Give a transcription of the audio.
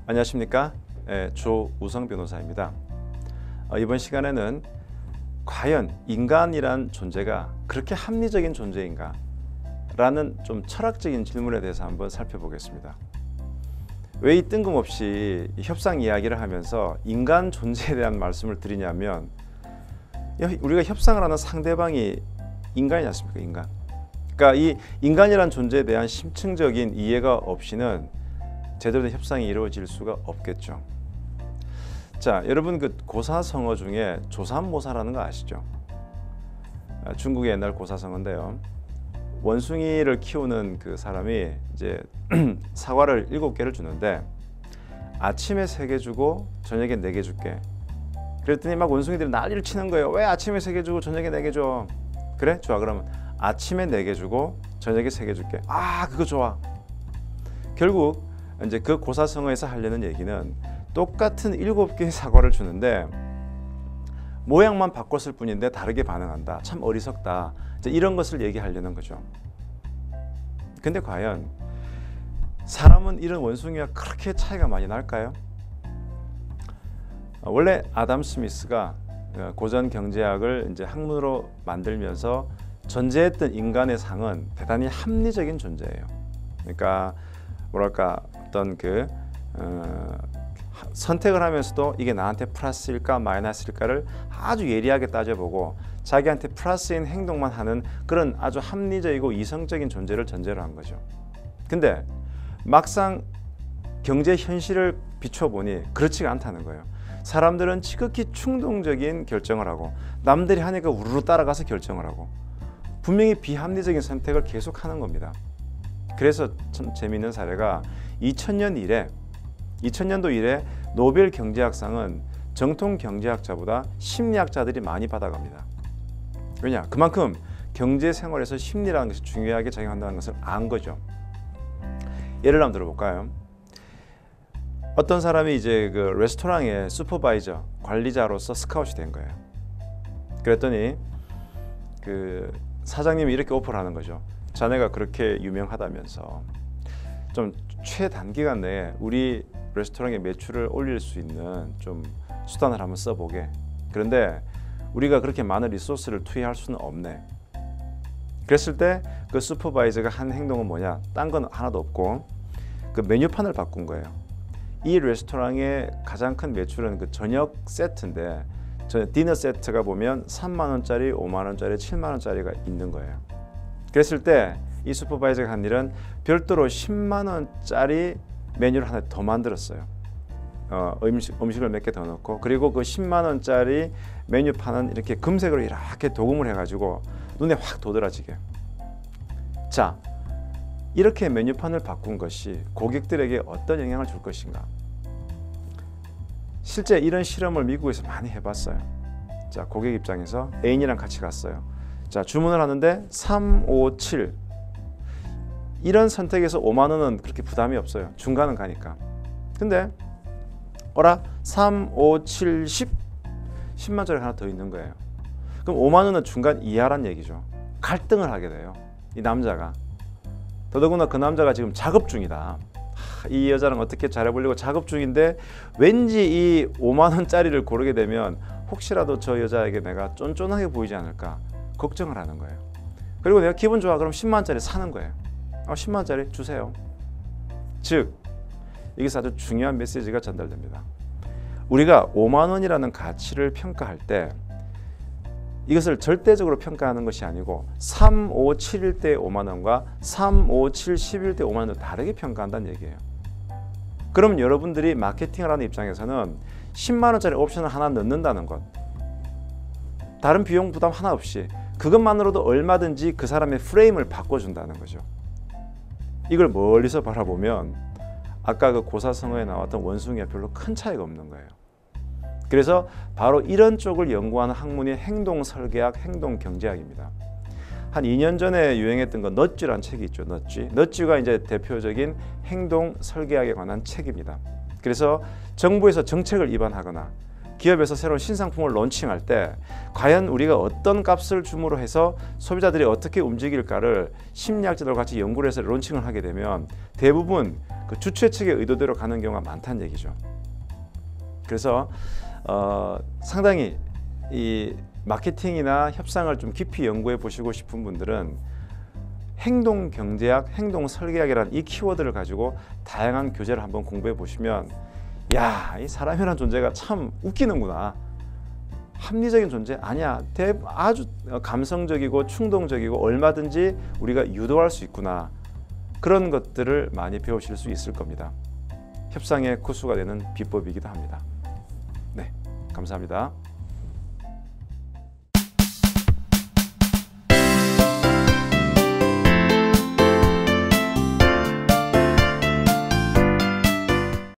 안녕하십니까? 조우성 변호사입니다. 이번 시간에는 과연 인간이란 존재가 그렇게 합리적인 존재인가? 라는 좀 철학적인 질문에 대해서 한번 살펴보겠습니다. 왜 이 뜬금없이 협상 이야기를 하면서 인간 존재에 대한 말씀을 드리냐면, 우리가 협상을 하는 상대방이 인간이지 않습니까? 인간. 그러니까 이 인간이란 존재에 대한 심층적인 이해가 없이는 제대로 된 협상이 이루어질 수가 없겠죠. 자, 여러분 그 고사성어 중에 조삼모사라는 거 아시죠? 중국의 옛날 고사성어인데요. 원숭이를 키우는 그 사람이 이제 사과를 7개를 주는데 아침에 3개 주고 저녁에 4개 줄게. 그랬더니 막 원숭이들이 난리를 치는 거예요. 왜 아침에 3개 주고 저녁에 4개 줘? 그래? 좋아. 그러면 아침에 4개 주고 저녁에 3개 줄게. 아, 그거 좋아. 결국 이제 그 고사성어에서 하려는 얘기는 똑같은 7개의 사과를 주는데 모양만 바꿨을 뿐인데 다르게 반응한다. 참 어리석다. 이제 이런 것을 얘기하려는 거죠. 근데 과연 사람은 이런 원숭이와 그렇게 차이가 많이 날까요? 원래 아담 스미스가 고전 경제학을 이제 학문으로 만들면서 전제했던 인간의 상은 대단히 합리적인 존재예요. 그러니까 뭐랄까 어떤 그 선택을 하면서도 이게 나한테 플러스일까 마이너스일까를 아주 예리하게 따져보고 자기한테 플러스인 행동만 하는 그런 아주 합리적이고 이성적인 존재를 전제로 한 거죠. 근데 막상 경제 현실을 비춰보니 그렇지가 않다는 거예요. 사람들은 지극히 충동적인 결정을 하고 남들이 하니까 우르르 따라가서 결정을 하고 분명히 비합리적인 선택을 계속하는 겁니다. 그래서 참 재미있는 사례가 2000년도 이래 노벨 경제학상은 정통 경제학자보다 심리학자들이 많이 받아갑니다. 왜냐? 그만큼 경제 생활에서 심리라는 것이 중요하게 작용한다는 것을 안 거죠. 예를 한번 들어볼까요? 어떤 사람이 이제 그 레스토랑의 슈퍼바이저, 관리자로서 스카웃이 된 거예요. 그랬더니 그 사장님이 이렇게 오퍼를 하는 거죠. 자네가 그렇게 유명하다면서 좀 최단기간 내에 우리 레스토랑의 매출을 올릴 수 있는 좀 수단을 한번 써보게. 그런데 우리가 그렇게 많은 리소스를 투여할 수는 없네. 그랬을 때 그 슈퍼바이저가 한 행동은 뭐냐? 딴 건 하나도 없고 그 메뉴판을 바꾼 거예요. 이 레스토랑의 가장 큰 매출은 그 저녁 세트인데 디너 세트가 보면 3만 원짜리, 5만 원짜리, 7만 원짜리가 있는 거예요. 그랬을 때 이 슈퍼바이저가 한 일은 별도로 10만 원짜리 메뉴를 하나 더 만들었어요. 음식을 몇 개 더 넣고, 그리고 그 10만 원짜리 메뉴판은 이렇게 금색으로 이렇게 도금을 해가지고 눈에 확 도드라지게. 자, 이렇게 메뉴판을 바꾼 것이 고객들에게 어떤 영향을 줄 것인가? 실제 이런 실험을 미국에서 많이 해봤어요. 자, 고객 입장에서 애인이랑 같이 갔어요. 자, 주문을 하는데 3, 5, 7 이런 선택에서 5만 원은 그렇게 부담이 없어요. 중간은 가니까. 근데 어라? 3, 5, 7, 10 10만 원짜리 하나 더 있는 거예요. 그럼 5만 원은 중간 이하란 얘기죠. 갈등을 하게 돼요. 이 남자가. 더더구나 그 남자가 지금 작업 중이다. 이 여자랑 어떻게 잘해보려고 작업 중인데 왠지 이 5만 원짜리를 고르게 되면 혹시라도 저 여자에게 내가 쫀쫀하게 보이지 않을까 걱정을 하는 거예요. 그리고 내가 기분 좋아 그럼 10만 원짜리 사는 거예요. 10만 원짜리 주세요. 즉 여기서 아주 중요한 메시지가 전달됩니다. 우리가 5만 원이라는 가치를 평가할 때 이것을 절대적으로 평가하는 것이 아니고 3, 5, 7일 때 5만 원과 3, 5, 7, 10일 때 5만 원을 다르게 평가한다는 얘기예요. 그럼 여러분들이 마케팅을 하는 입장에서는 10만 원짜리 옵션을 하나 넣는다는 것, 다른 비용 부담 하나 없이 그것만으로도 얼마든지 그 사람의 프레임을 바꿔준다는 거죠. 이걸 멀리서 바라보면 아까 그 고사성어에 나왔던 원숭이와 별로 큰 차이가 없는 거예요. 그래서 바로 이런 쪽을 연구하는 학문이 행동설계학, 행동경제학입니다. 한 2년 전에 유행했던 거 넛쥐라는 책이 있죠. 넛쥐가 이제 대표적인 행동설계학에 관한 책입니다. 그래서 정부에서 정책을 입안하거나 기업에서 새로운 신상품을 론칭할 때 과연 우리가 어떤 값을 줌으로 해서 소비자들이 어떻게 움직일까를 심리학자들과 같이 연구를 해서 론칭을 하게 되면 대부분 그 주최 측의 의도대로 가는 경우가 많다는 얘기죠. 그래서 상당히 이 마케팅이나 협상을 좀 깊이 연구해 보시고 싶은 분들은 행동 경제학, 행동 설계학이라는 이 키워드를 가지고 다양한 교재를 한번 공부해 보시면 야, 이 사람이라는 존재가 참 웃기는구나. 합리적인 존재 아니야. 아주 감성적이고 충동적이고 얼마든지 우리가 유도할 수 있구나. 그런 것들을 많이 배우실 수 있을 겁니다. 협상의 고수가 되는 비법이기도 합니다. 네, 감사합니다.